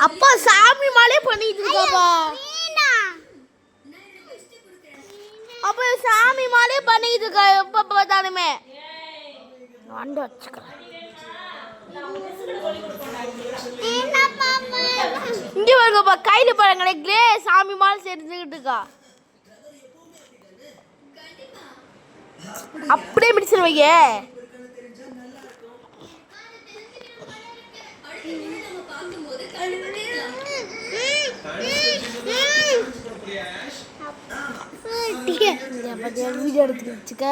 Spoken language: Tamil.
அப்பா சாமி மாலே பண்ணிட்டு இருக்காப்பா. அப்ப சாமி மாலே பண்ணிட்டு இருக்கா எப்ப பார்த்தாலுமே. ஆண்டு வச்சுக்கிறேன். இங்க பாருங்கப்பா கையில பாருங்களே கிரே சாமி மாலை செஞ்சுக்கிட்டு இருக்கா. அப்படியே மிடிச்சிருவீங்க. வீடியோ எடுத்து வச்சுக்க.